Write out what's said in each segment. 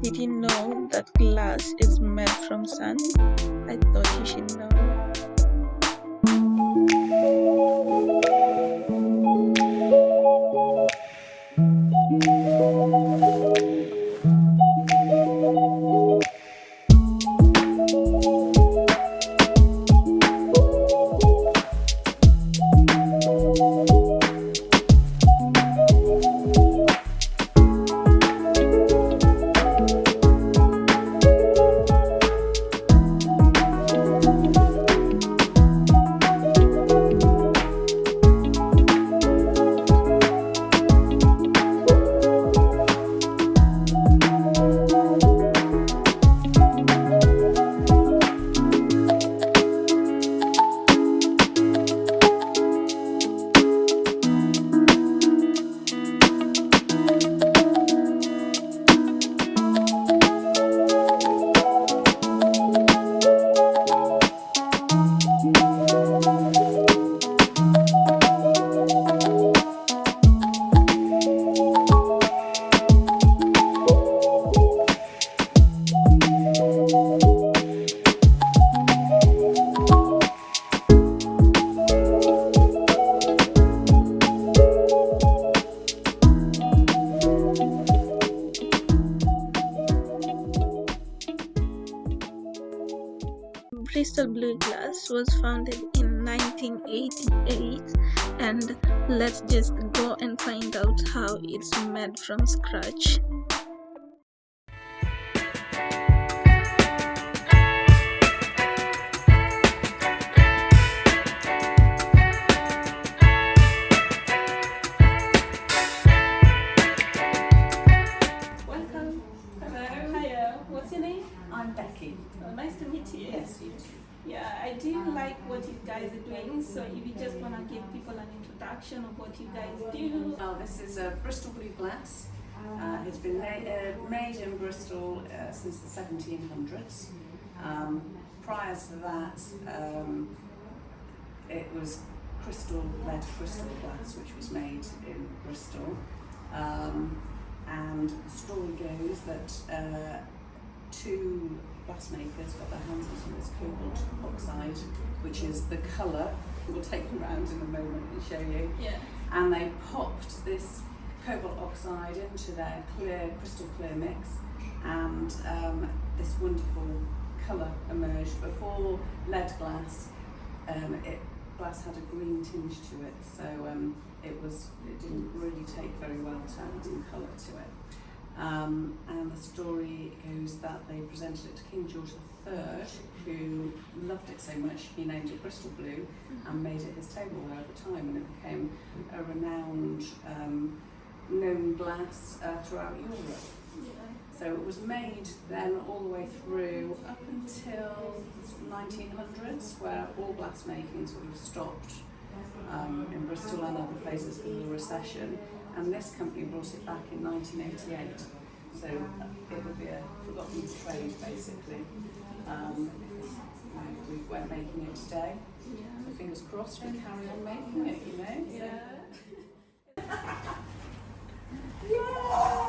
Did you know that glass is made from sand? I thought you should know. Bristol Blue Glass was founded in 1988, and let's just go and find out how it's made from scratch. Welcome. Hello. Hiya. What's your name? I'm Becky. Nice to meet you. Yes, you too. Yeah, I do like what you guys are doing. So if you just want to give people an introduction of what you guys do. Well, this is Bristol Blue Glass. It's been made in Bristol since the 1700s. Prior to that, it was lead crystal glass, which was made in Bristol. And the story goes that two glassmakers got their hands on some of this cobalt oxide, which is the colour. We'll take them around in a moment and show you. Yeah. And they popped this cobalt oxide into their crystal clear mix, and this wonderful colour emerged. Before lead glass, glass had a green tinge to it, so it didn't really take very well to add some colour to it. And the story goes that they presented it to King George III, who loved it so much he named it Bristol Blue and made it his tableware at the time, and it became a renowned known glass throughout Europe. Yeah. So it was made then all the way through up until the 1900s, where all glass making sort of stopped in Bristol and other places because of the recession. And this company brought it back in 1988, so it would be a forgotten trade basically. We weren't making it today, so fingers crossed we carry on making it, you know. Yeah.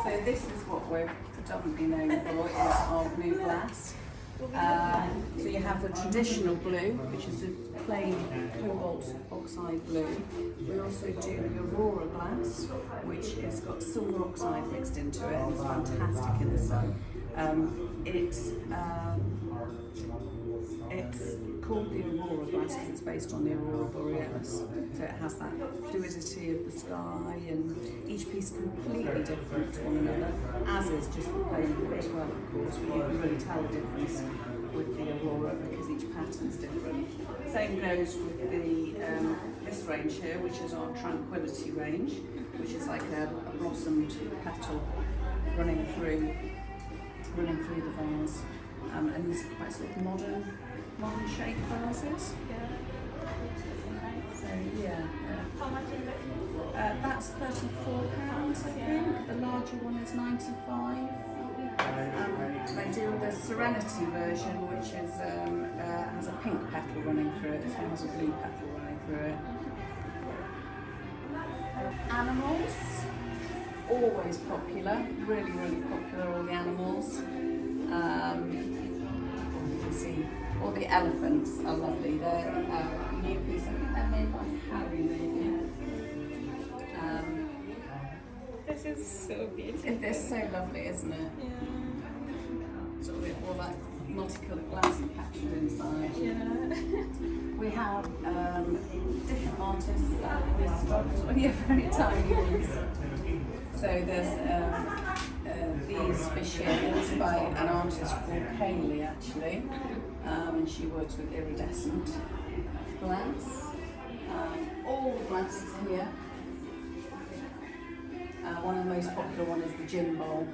So this is what we're predominantly known for, is our blue glass. So you have the traditional blue, which is a plain cobalt oxide blue. We also do the Aurora glass, which has got silver oxide mixed into it, and it's fantastic in the sun. It's called the Aurora glass because it's based on the Aurora Borealis. So it has that fluidity of the sky, and each piece completely different to one another, as is just the plain blue as well, of course, but you can really tell the difference with the Aurora because each pattern's different. Same goes with the this range here, which is our Tranquility range, which is like a blossomed petal running through the vase. And these are quite sort of modern shaped vases. Yeah. So yeah. How much is it? That's £34, I think. The larger one is £95. They do the Serenity version, which is has a pink petal running through it. This one has a blue petal running through it. Animals, always popular, really, really popular, all the animals. elephants are lovely. They're new piece. I think they're made by Harry, maybe. This is so beautiful. It's so lovely, isn't it? Yeah. Sort of all that multicoloured glass captured inside. Yeah. We have different artists with strokes. Oh, yeah, very tiny ones. So there's these fish here. It's by an artist called Kaylee, actually, and she works with iridescent glass. All the glasses here. One of the most popular one is the gin bowl.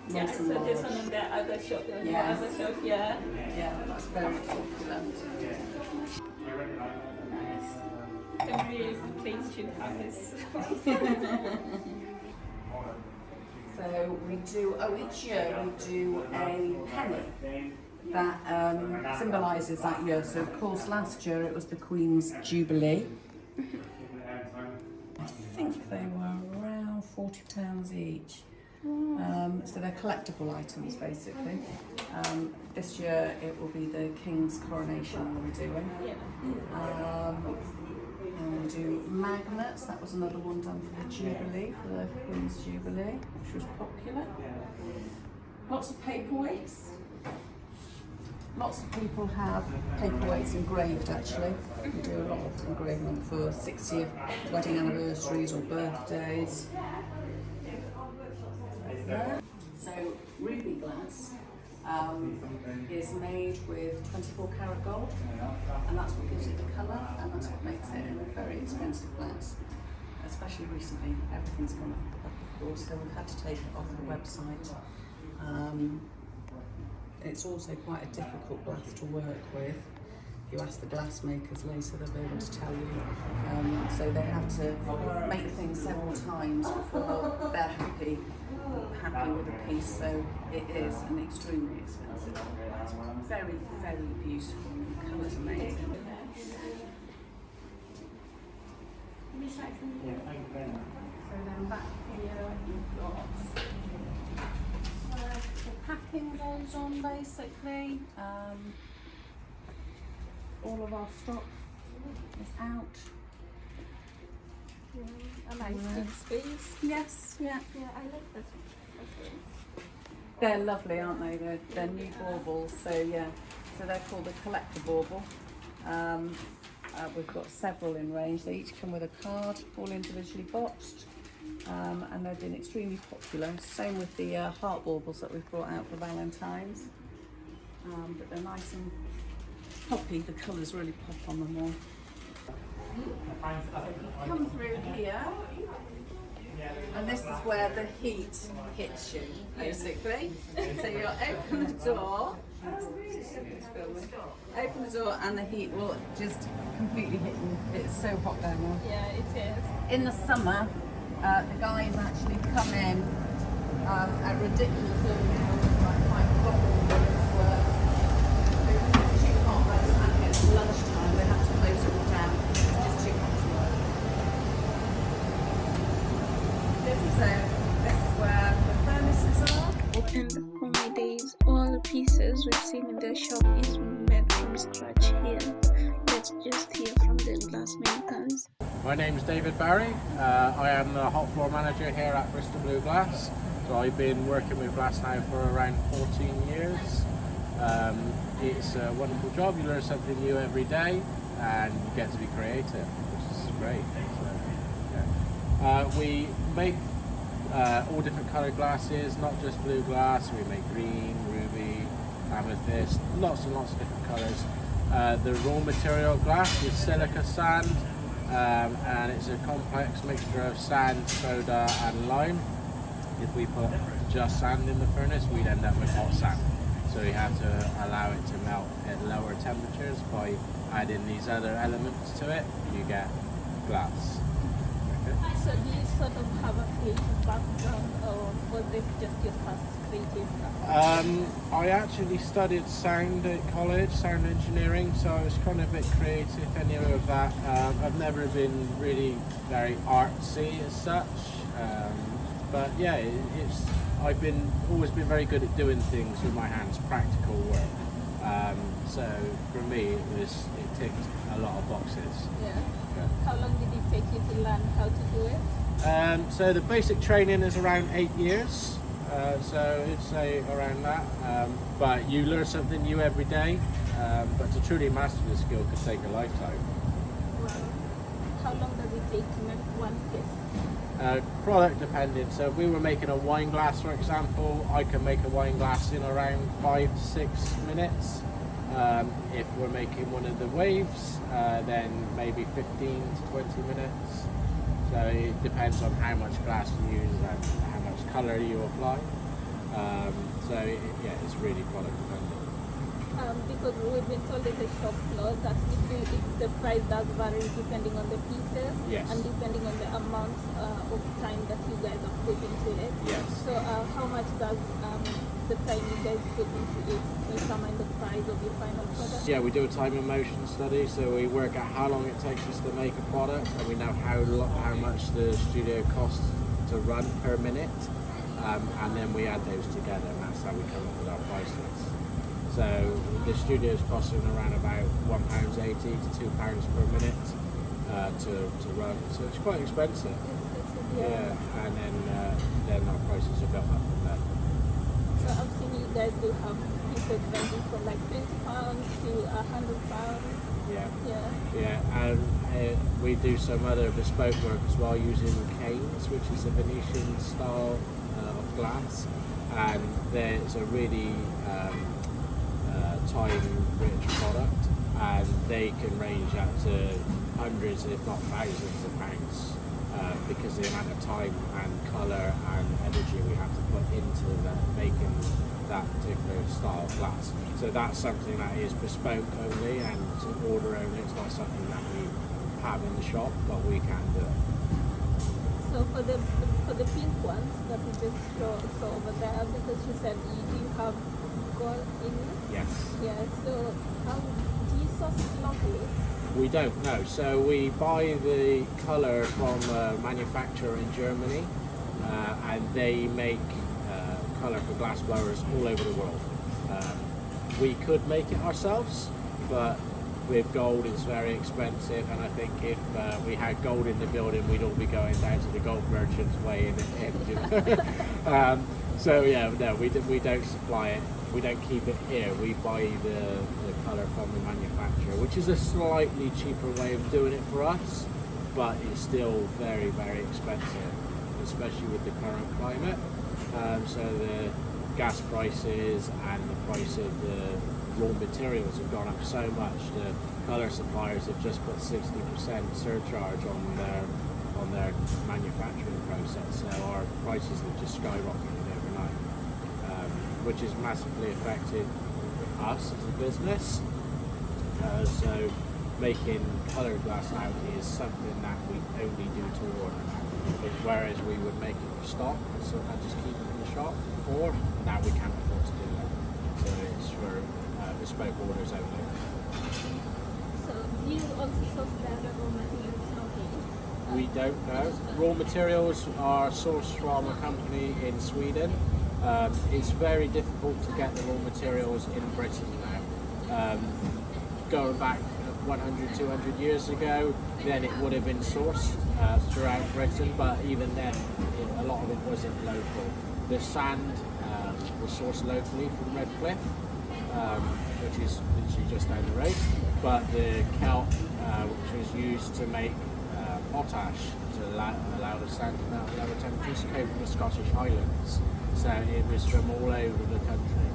Yeah, Nice so and this large. one in the other shop, Yes. other shop, yeah. Yeah, that's very popular. I'm really pleased you have this. So we do, each year we do a penny that symbolises that year. So of course last year it was the Queen's Jubilee. I think they were around £40 each. So they're collectible items basically. This year it will be the King's coronation we're doing. And we do magnets. That was another one done for the Jubilee, for the Queen's Jubilee, which was popular. Lots of paperweights. Lots of people have paperweights engraved actually. We do a lot of engraving for 60th wedding anniversaries or birthdays. So ruby glass is made with 24 karat gold, and that's what gives it the colour, and that's what makes it a very expensive glass. Especially recently, everything's gone up of course, so we've had to take it off the website. It's also quite a difficult glass to work with. If you ask the glass makers later, they'll be able to tell you. So they have to make things several times before they're happy with a piece. So it is an extremely expensive glass. Very, very beautiful. The colour's amazing. So then back here you've got the packing goes on basically. All of our stock is out. A nice big space. Yes, yeah. Yeah, I like that. They're lovely, aren't they? They're new baubles, so yeah. So they're called a collector bauble. We've got several in range. They each come with a card, all individually boxed, and they've been extremely popular. Same with the heart baubles that we've brought out for Valentine's. But they're nice and poppy. The colours really pop on them all. Come through here, and this is where the heat hits you, basically. So you'll open the door, and the heat will just completely hit you. It's so hot down there. Yeah, it is. In the summer, the guys actually come in at ridiculous early hours, like 5 o'clock in the morning to work. It's too hot by the time it gets to lunchtime, they have to close it all down. It's just too hot to work. This is where the furnaces are. And for my days, all the pieces we've seen in their shop is made from scratch here. Let's just hear from the glass makers. My name is David Barry. I am the hot floor manager here at Bristol Blue Glass. So I've been working with glass now for around 14 years. It's a wonderful job. You learn something new every day and you get to be creative, which is great. So, yeah. We make all different coloured glasses, not just blue glass. We make green, ruby, amethyst, lots and lots of different colours. The raw material glass is silica sand, and it's a complex mixture of sand, soda and lime. If we put just sand in the furnace, we'd end up with hot sand. So you have to allow it to melt at lower temperatures. By adding these other elements to it, you get glass. So do you sort of have a creative background, or was this just your past creative background? I actually studied sound at college, sound engineering, so I was kind of a bit creative anyway with that. I've never been really very artsy as such, but yeah, I've always been very good at doing things with my hands, practical work. So for me, it ticked a lot of boxes. Yeah. Yeah. How long did it take you to learn how to do it? So the basic training is around 8 years. So I'd say around that. But you learn something new every day. But to truly master the skill could take a lifetime. Wow. How long does it take to make one piece? Product dependent. So if we were making a wine glass, for example, I can make a wine glass in around 5 to 6 minutes. If we're making one of the waves, then maybe 15 to 20 minutes. So it depends on how much glass you use and how much colour you apply. Yeah, it's really product dependent. Because we've been told at the shop floor that the price does vary depending on the pieces Yes. and depending on the amount of time that you guys have put into it. Yes. So how much does the time you guys put into it determine the price of your final product? Yeah, we do a time and motion study, so we work out how long it takes us to make a product, and we know how much the studio costs to run per minute, and then we add those together, and that's how we come up with our prices. So the studio is costing around about £1.80 to £2 per minute to run, so it's quite expensive. Yeah, and then our prices are built up from there. So I've seen you guys do have pieces ranging from like £20 to £100. Yeah, and we do some other bespoke work as well using canes, which is a Venetian style of glass, and there's a really time-rich product, and they can range up to hundreds, if not thousands of pounds, because of the amount of time and colour and energy we have to put into making that particular style of glass. So that's something that is bespoke only and to order only. It's not something that we have in the shop, but we can do it. So for the pink ones that we just saw over there, because you said you do have gold in it. Yes. Yeah. So do you source it locally? We don't know. So we buy the colour from a manufacturer in Germany, and they make colour for glass blowers all over the world. We could make it ourselves, but with gold it's very expensive, and I think if we had gold in the building, we'd all be going down to the gold merchants weighing it in. You know? So yeah, no, we don't supply it. We don't keep it here. We buy the colour from the manufacturer, which is a slightly cheaper way of doing it for us, but it's still very, very expensive, especially with the current climate. So the gas prices and the price of the raw materials have gone up so much. The colour suppliers have just put 60% surcharge on their manufacturing process, so our prices have just skyrocketed overnight, which has massively affected us as a business. So making coloured glass now is something that we only do to order, whereas we would make it for stock and just keep it in the shop before. Now we can't afford to do that, so it's for bespoke orders only. So do you also source the raw materials locally? We don't know. Raw materials are sourced from a company in Sweden. It's very difficult to get the raw materials in Britain now. Going back 100, 200 years ago, then it would have been sourced throughout Britain, but even then a lot of it wasn't local. The sand was sourced locally from Redcliffe, which is literally just down the road, but the kelp, which was used to make potash to allow the sand to melt at lower temperatures, came from the Scottish Highlands. So it was from all over the country.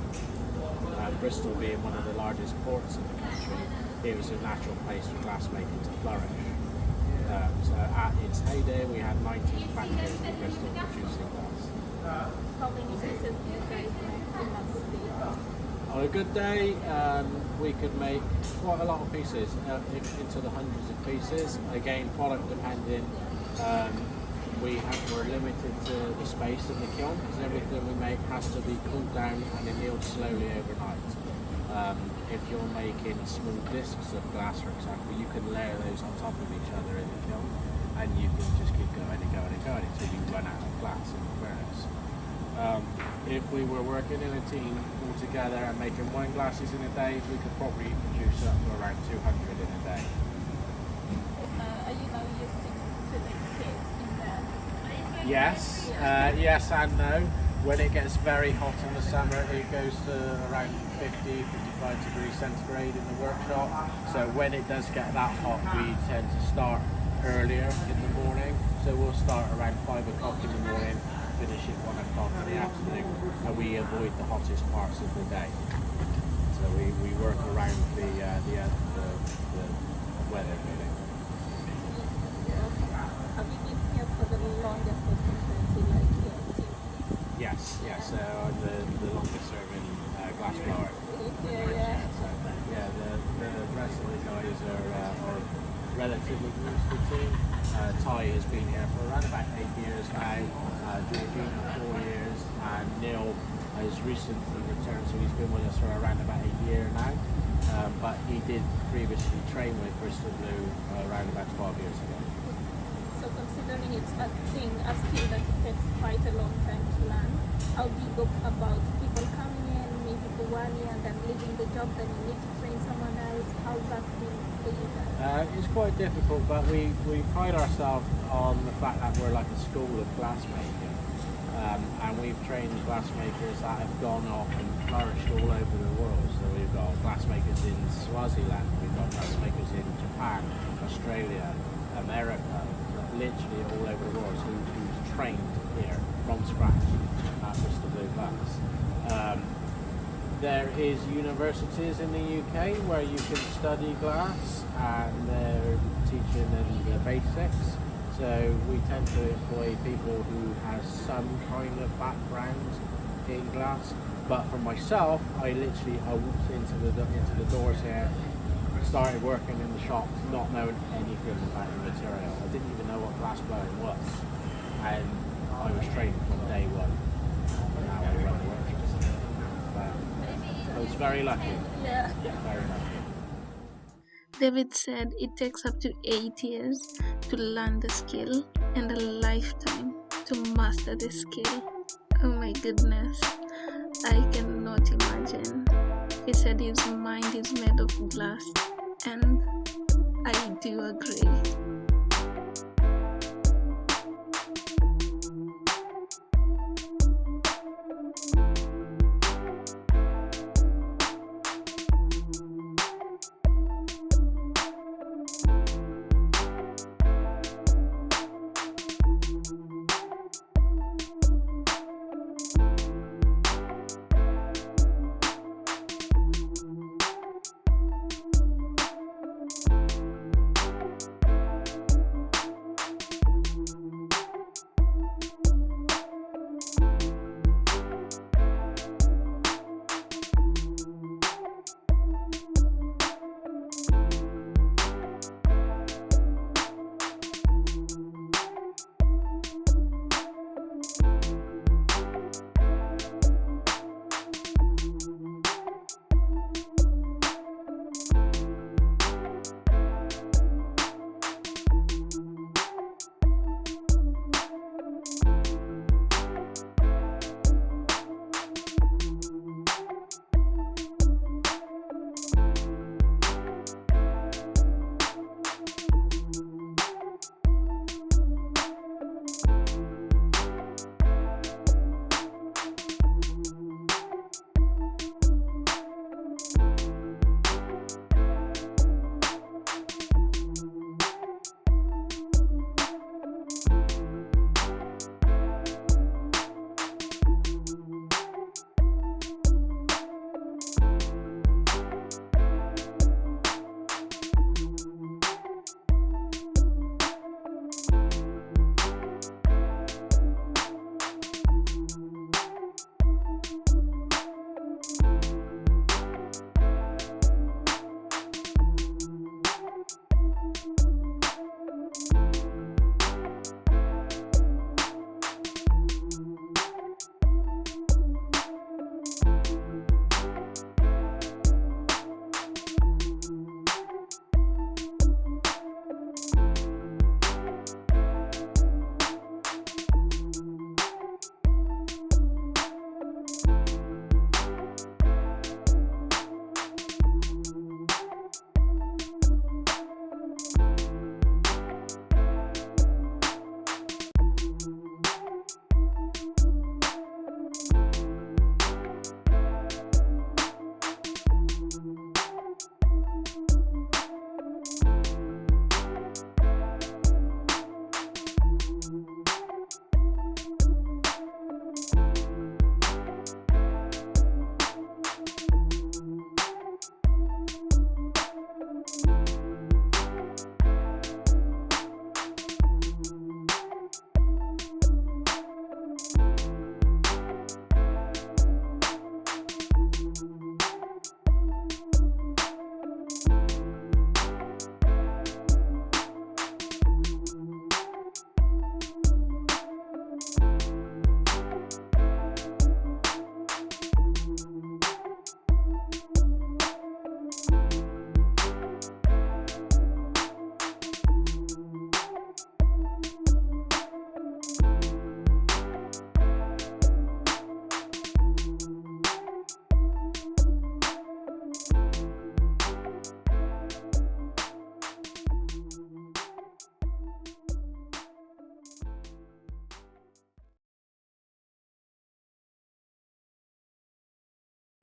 Bristol being one of the largest ports in the country, it was a natural place for glassmaking to flourish. So at its heyday, we had 19 factories in Bristol producing glass. How many pieces do you guys make in a good day? On a good day, we could make quite a lot of pieces, into the hundreds of pieces. Again, product dependent. We're limited to the space in the kiln, because everything we make has to be cooled down and annealed slowly overnight. If you're making small discs of glass, for example, you can layer those on top of each other in the kiln, and you can just keep going and going and going until you run out of glass in the furnace. If we were working in a team all together and making wine glasses in a day, we could probably produce up to around 200 in a day. Are you now used to the kids in there? Yes, yes and no. When it gets very hot in the summer, it goes to around 50, 55 degrees centigrade in the workshop. So when it does get that hot, we tend to start earlier in the morning. So we'll start around 5 o'clock in the morning, finish at 1 o'clock in the afternoon, and we avoid the hottest parts of the day. So we work around the weather really. Have you been here for the longest consistency, like your team? Yes, yes. I'm the longest serving glassblower. Yeah. So, yeah, the rest of the guys are relatively new to the team. Ty has been here for around about 8 years now, Georgina 4 years, and Neil has recently returned, so he's been with us for around about a year now. But he did previously train with Bristol Blue around about 12 years ago. So considering it's a skill that it takes quite a long time to learn, how do you go about people coming in maybe for 1 year and then leaving the job, then you need to train someone else? How's that been for you guys? It's quite difficult, but we pride ourselves on the fact that we're like a school of glassmaking. And we've trained glassmakers that have gone off and flourished all over the world. So we've got glassmakers in Swaziland, we've got glassmakers in Japan, Australia, America, literally all over the world, who's trained here from scratch at Bristol Blue Glass. There is universities in the UK where you can study glass, and they're teaching them the basics. So we tend to employ people who have some kind of background in glass. But for myself, I walked into the doors here, started working in the shop, not knowing anything about the material. I didn't even know what glass blowing was, and I was trained from day one. And now I run the workshop. I was very lucky. Yeah. Very lucky. David said it takes up to 8 years to learn the skill and a lifetime to master the skill. Oh my goodness, I cannot imagine. He said his mind is made of glass, and I do agree.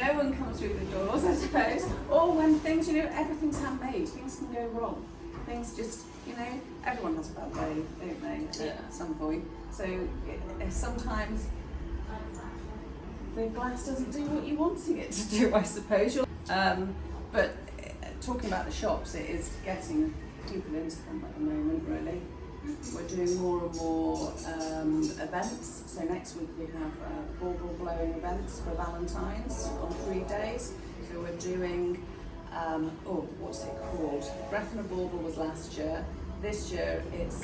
No one comes through the doors, I suppose. Or when things, everything's handmade, things can go wrong. Things just, everyone has a bad day, don't they, at some point. So sometimes the glass doesn't do what you wanted it to do, I suppose. But talking about the shops, it is getting people into them at the moment, really. We're doing more and more events. So next week we have bauble blowing events for Valentine's on 3 days. So we're doing, what's it called? Breath and a Bauble was last year. This year it's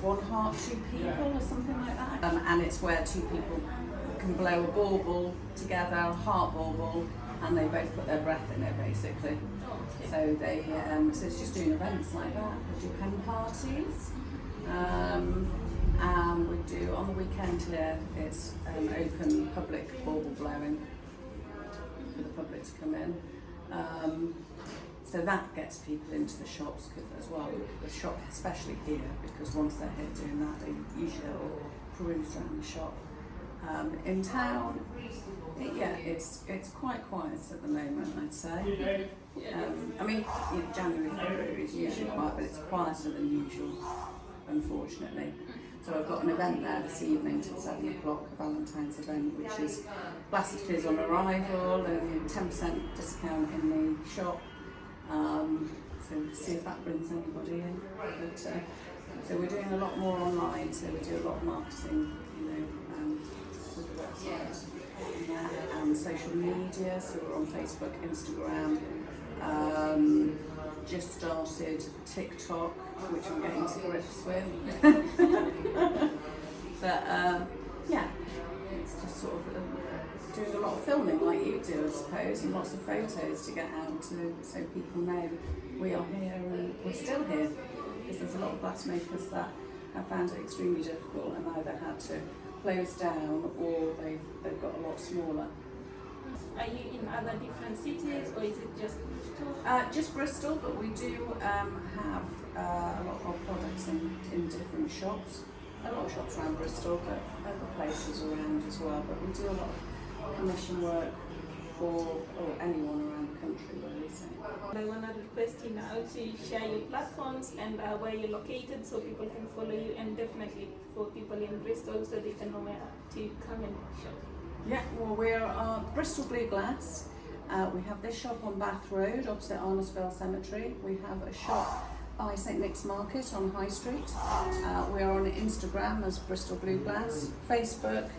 one heart, two people or something like that. And it's where two people can blow a bauble together, a heart bauble, and they both put their breath in it basically. So they, so it's just doing events like that. We do pen parties, and we do on the weekend here. It's open public bauble blowing for the public to come in. So that gets people into the shops as well. The shop, especially here, because once they're here doing that, they usually all peruse around the shop. In town, it's quite quiet at the moment, I'd say. January, February is usually quiet, but it's quieter than usual, unfortunately. So I've got an event there this evening till 7 o'clock, a Valentine's event, which is glass of fizz on arrival and 10% discount in the shop. So we'll see if that brings anybody in. But, so we're doing a lot more online, so we do a lot of marketing, with the website and social media. So we're on Facebook, Instagram. Just started TikTok, which I'm getting to grips with. But it's just sort of doing a lot of filming like you do, I suppose, and lots of photos to get out so people know we are here and we're still here. Because there's a lot of glassmakers that have found it extremely difficult and either had to close down or they've got a lot smaller. Are you in other different cities or is it just Bristol? Just Bristol, but we do have a lot of our products in different shops. A lot of shops around Bristol, but other places around as well. But we do a lot of commission work for anyone around the country, really. So. I want to request you now to share your platforms and where you're located so people can follow you, and definitely for people in Bristol so they can know where to come and shop. Yeah, well, we're Bristol Blue Glass. We have this shop on Bath Road, opposite Arnosville Cemetery. We have a shop by St Nick's Market on High Street. We are on Instagram as Bristol Blue Glass, Facebook,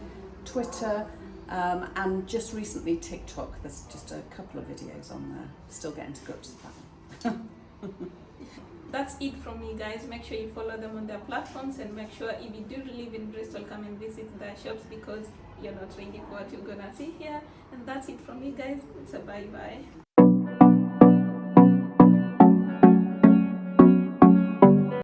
Twitter, and just recently TikTok. There's just a couple of videos on there. Still getting to grips with that. That's it from me, guys. Make sure you follow them on their platforms, and make sure if you do live in Bristol, come and visit their shops, because you're not ready for what you're gonna see here. And that's it from me, guys. It's a bye-bye.